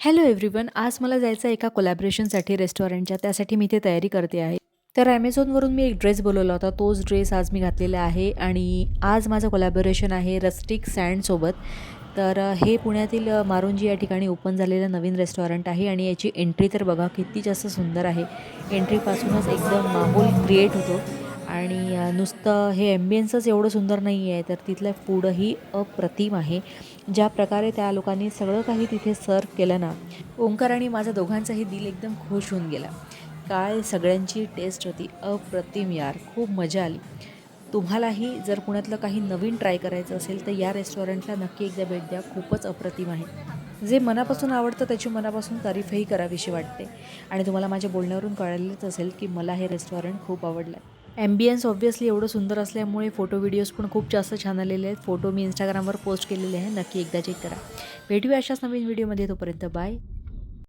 Hello everyone. आज मला जायचं आहे एका कोलॅबरेशनसाठी रेस्टॉरंटच्या. त्यासाठी मी इथे तयारी करते आहे. तर Amazonवरून मी एक ड्रेस बोलवला होता. तोच ड्रेस आज मी घातलेला आहे आणि आज माझं कोलॅबोरेशन आहे रस्टिक सँडसोबत. तर हे पुण्यातील मारुंजी या ठिकाणी ओपन झालेलं नवीन रेस्टॉरंट आहे आणि याची एंट्री तर बघा किती जास्त सुंदर आहे. एंट्रीपासूनच एकदम माहोल क्रिएट होतो आणि नुसतं हे ॲम्बियन्सच एवढं सुंदर नाही आहे, तर तिथलं फूडही अप्रतिम आहे. ज्या प्रकारे त्या लोकांनी सगळं काही तिथे सर्व केलं ना, ओंकार आणि माझा दोघांचाही दिल एकदम खुश होऊन गेला. काय सगळ्यांची टेस्ट होती अप्रतिम यार, खूप मजा आली. तुम्हालाही जर पुण्यातलं काही नवीन ट्राय करायचं असेल तर या रेस्टॉरंटला नक्की एकदा भेट द्या. खूपच अप्रतिम आहे. जे मनापासून आवडतं त्याची मनापासून तारीफही करावीशी वाटते आणि तुम्हाला माझ्या बोलण्यावरून कळलेच असेल की मला हे रेस्टॉरंट खूप आवडलं आहे. ॲम्बियन्स ऑब्व्हियसली एवढं सुंदर असल्यामुळे फोटो व्हिडिओज पण खूप जास्त छान आलेले आहेत. फोटो मी Instagramवर पोस्ट केलेले आहे. नक्की एकदा चेक करा. भेटूया अशाच नवीन व्हिडिओमध्ये. तोपर्यंत बाय.